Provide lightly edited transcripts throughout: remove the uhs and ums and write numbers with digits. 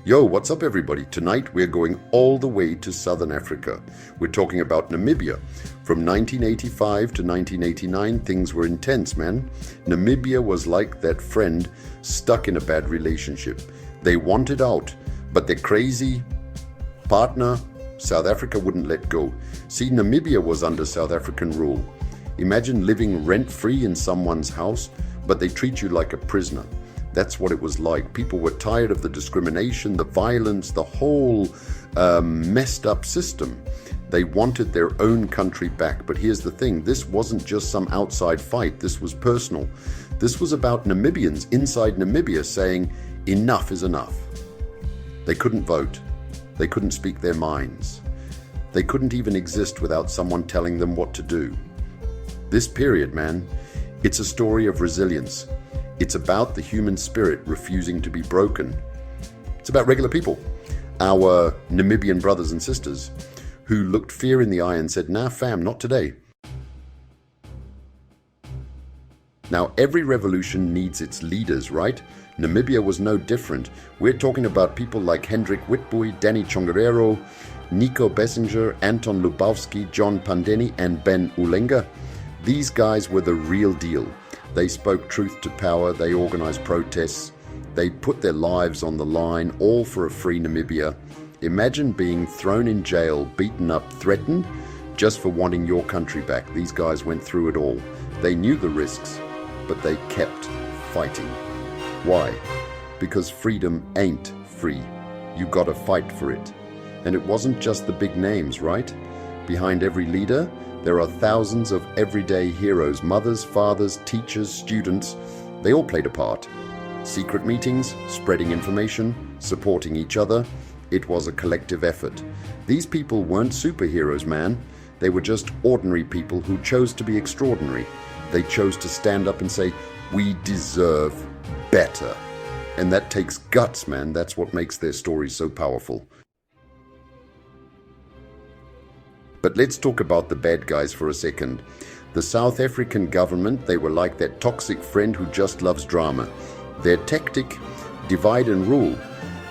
Yo, what's up everybody? Tonight we're going all the way to Southern Africa. We're talking about Namibia. From 1985 to 1989, things were intense, man. Namibia was like that friend stuck in a bad relationship. They wanted out, but their crazy partner, South Africa, wouldn't let go. See, Namibia was under South African rule. Imagine living rent-free in someone's house, but they treat you like a prisoner. That's what it was like. People were tired of the discrimination, the violence, the whole messed up system. They wanted their own country back. But here's the thing, this wasn't just some outside fight, this was personal. This was about Namibians inside Namibia saying, enough is enough. They couldn't vote. They couldn't speak their minds. They couldn't even exist without someone telling them what to do. This period, man, it's a story of resilience. It's about the human spirit refusing to be broken. It's about regular people, our Namibian brothers and sisters, who looked fear in the eye and said, nah fam, not today. Now, every revolution needs its leaders, right? Namibia was no different. We're talking about people like Hendrik Witbooi, Danny Chongerero, Nico Bessinger, Anton Lubowski, John Pandeni, and Ben Ulenga. These guys were the real deal. They spoke truth to power, they organized protests, they put their lives on the line, all for a free Namibia. Imagine being thrown in jail, beaten up, threatened, just for wanting your country back. These guys went through it all. They knew the risks, but they kept fighting. Why? Because freedom ain't free. You gotta fight for it. And it wasn't just the big names, right? Behind every leader, there are thousands of everyday heroes, mothers, fathers, teachers, students. They all played a part. Secret meetings, spreading information, supporting each other. It was a collective effort. These people weren't superheroes, man. They were just ordinary people who chose to be extraordinary. They chose to stand up and say, we deserve better. And that takes guts, man. That's what makes their stories so powerful. But let's talk about the bad guys for a second. The South African government, they were like that toxic friend who just loves drama. Their tactic, divide and rule.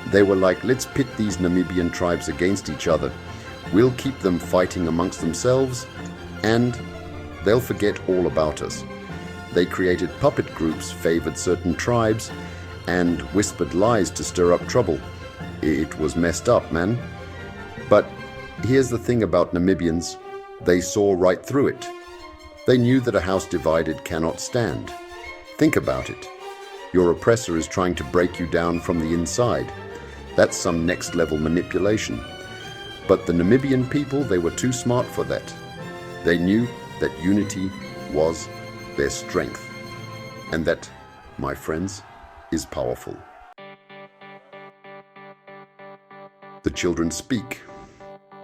They were like, let's pit these Namibian tribes against each other. We'll keep them fighting amongst themselves, and they'll forget all about us. They created puppet groups, favored certain tribes, and whispered lies to stir up trouble. It was messed up, man. But here's the thing about Namibians, they saw right through it. They knew that a house divided cannot stand. Think about it. Your oppressor is trying to break you down from the inside. That's some next level manipulation. But the Namibian people, they were too smart for that. They knew that unity was their strength. And that, my friends, is powerful. The children speak.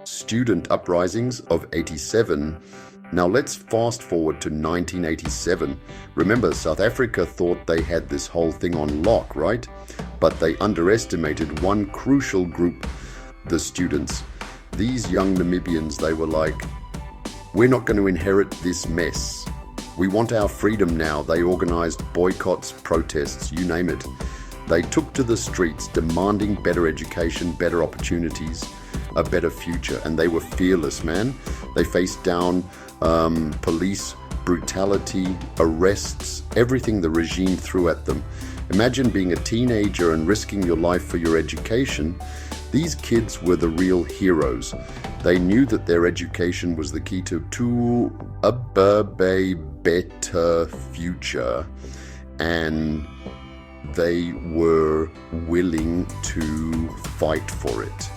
Student uprisings of 87. Now let's fast forward to 1987. Remember, South Africa thought they had this whole thing on lock, right? But they underestimated one crucial group, the students. These young Namibians, they were like, we're not going to inherit this mess. We want our freedom now. They organized boycotts, protests, you name it. They took to the streets demanding better education, better opportunities, a better future, and they were fearless, man. They faced down police brutality, arrests, everything the regime threw at them. Imagine being a teenager and risking your life for your education. These kids were the real heroes. They knew that their education was the key to a better future, and they were willing to fight for it.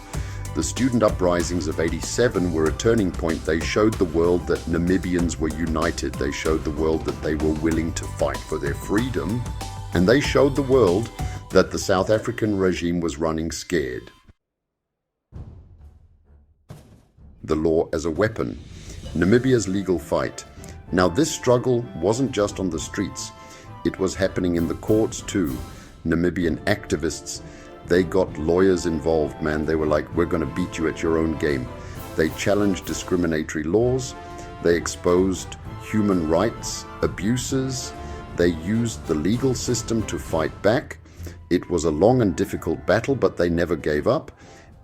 The student uprisings of 87 were a turning point. They showed the world that Namibians were united. They showed the world that they were willing to fight for their freedom. And they showed the world that the South African regime was running scared. The law as a weapon. Namibia's legal fight. Now this struggle wasn't just on the streets. It was happening in the courts too. Namibian activists, they got lawyers involved, man. They were like, we're going to beat you at your own game. They challenged discriminatory laws. They exposed human rights abuses. They used the legal system to fight back. It was a long and difficult battle, but they never gave up.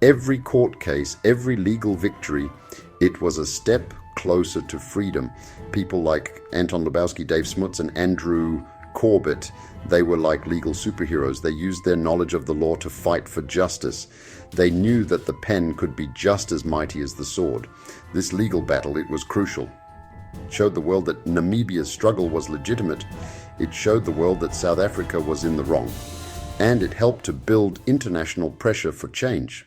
Every court case, every legal victory, it was a step closer to freedom. People like Anton Lebowski, Dave Smuts, and Andrew Corbett, they were like legal superheroes. They used their knowledge of the law to fight for justice. They knew that the pen could be just as mighty as the sword. This legal battle, it was crucial. It showed the world that Namibia's struggle was legitimate. It showed the world that South Africa was in the wrong. And it helped to build international pressure for change.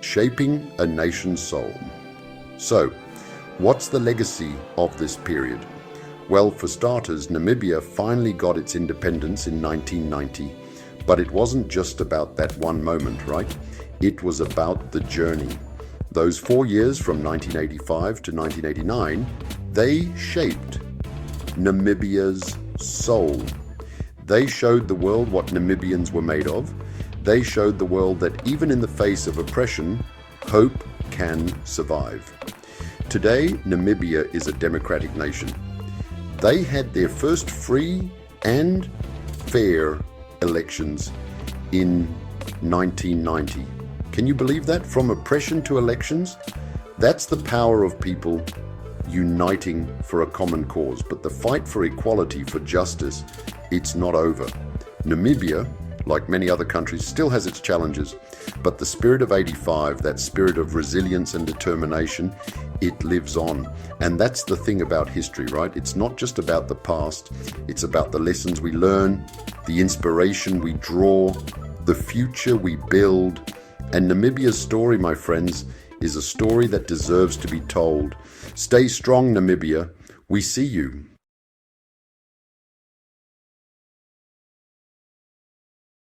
Shaping a nation's soul. So, what's the legacy of this period? Well, for starters, Namibia finally got its independence in 1990, but it wasn't just about that one moment, right? It was about the journey. Those 4 years from 1985 to 1989, they shaped Namibia's soul. They showed the world what Namibians were made of. They showed the world that even in the face of oppression, hope can survive. Today, Namibia is a democratic nation. They had their first free and fair elections in 1990. Can you believe that? From oppression to elections? That's the power of people uniting for a common cause. But the fight for equality, for justice, it's not over. Namibia, like many other countries, still has its challenges, but the spirit of 85, that spirit of resilience and determination, it lives on. And that's the thing about history, right? It's not just about the past, it's about the lessons we learn, the inspiration we draw, the future we build. And Namibia's story, my friends, is a story that deserves to be told. Stay strong, Namibia. We see you.